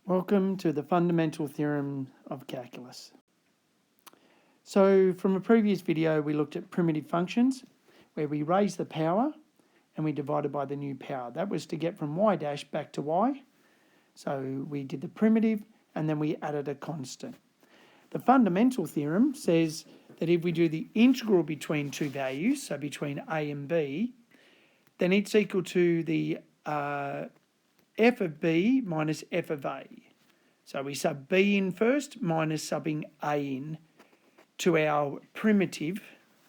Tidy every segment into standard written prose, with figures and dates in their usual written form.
Welcome to the fundamental theorem of calculus. So from a previous video we looked at primitive functions where we raised the power and we divided by the new power. That was to get from y dash back to y. So we did the primitive and then we added a constant. The fundamental theorem says that if we do the integral between two values, so between a and b, then it's equal to the f of b minus f of a. So we sub b in first minus subbing a in to our primitive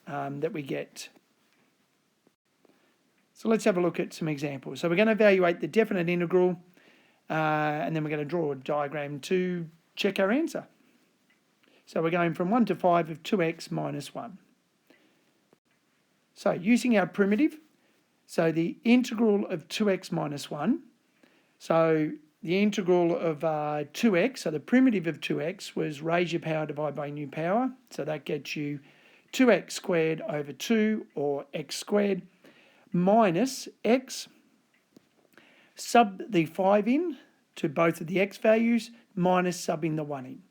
that we get. So let's have a look at some examples. So we're going to evaluate the definite integral and then we're going to draw a diagram to check our answer. So we're going from 1 to 5 of 2x minus 1. So using our primitive, so the integral of 2x minus 1, so the integral of 2x, so the primitive of 2x was raise your power divided by new power. So that gets you 2x squared over 2 or x squared minus x. Sub the 5 in to both of the x values minus subbing the 1 in.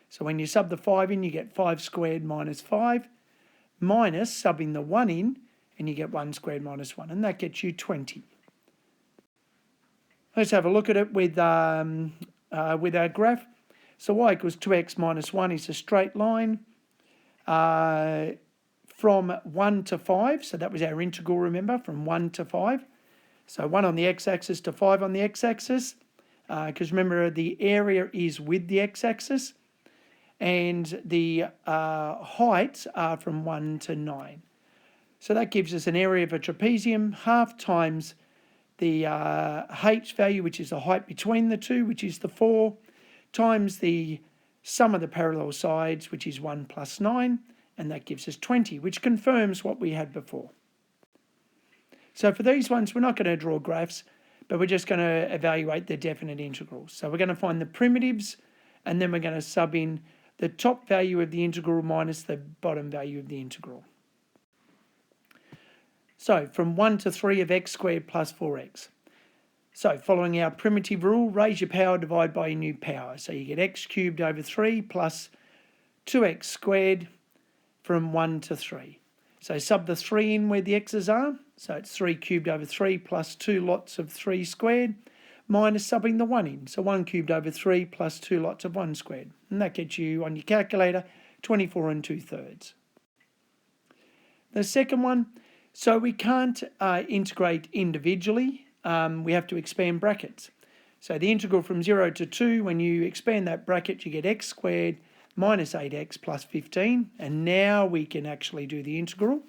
So when you sub the 5 in, you get 5 squared minus 5 minus subbing the 1 in and you get 1 squared minus 1 and that gets you 20. Let's have a look at it with our graph. So y equals 2x minus 1 is a straight line from 1 to 5. So that was our integral, remember, from 1 to 5. So 1 on the x-axis to 5 on the x-axis. Because remember, the area is with the x-axis. And the heights are from 1 to 9. So that gives us an area of a trapezium, half times the h value, which is the height between the two, which is the 4, times the sum of the parallel sides, which is 1 plus 9, and that gives us 20, which confirms what we had before. So for these ones, we're not going to draw graphs, but we're just going to evaluate the definite integrals. So we're going to find the primitives, and then we're going to sub in the top value of the integral minus the bottom value of the integral. So from 1 to 3 of x squared plus 4x. So following our primitive rule, raise your power, divide by your new power. So you get x cubed over 3 plus 2x squared from 1 to 3. So sub the 3 in where the x's are. So it's 3 cubed over 3 plus 2 lots of 3 squared minus subbing the 1 in. So 1 cubed over 3 plus 2 lots of 1 squared. And that gets you, on your calculator, 24 2/3. The second one, so we can't integrate individually. We have to expand brackets. So the integral from 0 to 2, when you expand that bracket, you get x squared minus 8x plus 15. And now we can actually do the integral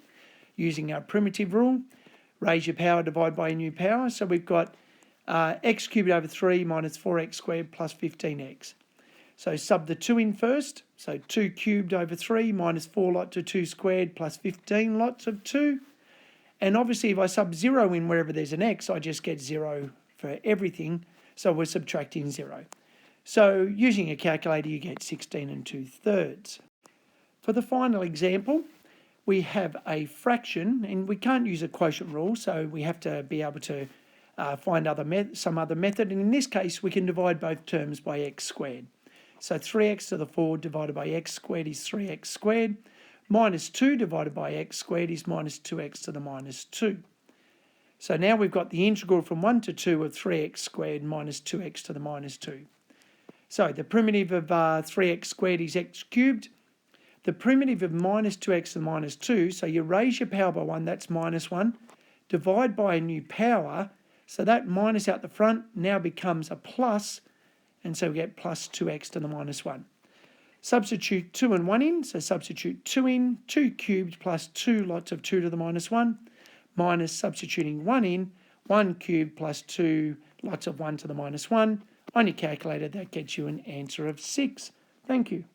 using our primitive rule. Raise your power, divide by your new power. So we've got x cubed over 3 minus 4x squared plus 15x. So sub the 2 in first. So 2 cubed over 3 minus 4 lots of 2 squared plus 15 lots of 2. And obviously if I sub 0 in wherever there's an x, I just get 0 for everything. So we're subtracting 0. So using a calculator, you get 16 2/3. For the final example, we have a fraction, and we can't use a quotient rule, so we have to be able to find some other method. And in this case, we can divide both terms by x squared. So 3x to the 4 divided by x squared is 3x squared. Minus 2 divided by x squared is minus 2x to the minus 2. So now we've got the integral from 1 to 2 of 3x squared minus 2x to the minus 2. So the primitive of 3x squared is x cubed. The primitive of minus 2x to the minus 2, so you raise your power by 1, that's minus 1. Divide by a new power, so that minus out the front now becomes a plus, and so we get plus 2x to the minus 1. Substitute 2 and 1 in, so substitute 2 in, 2 cubed plus 2 lots of 2 to the minus 1, minus substituting 1 in, 1 cubed plus 2 lots of 1 to the minus 1. On your calculator, that gets you an answer of 6. Thank you.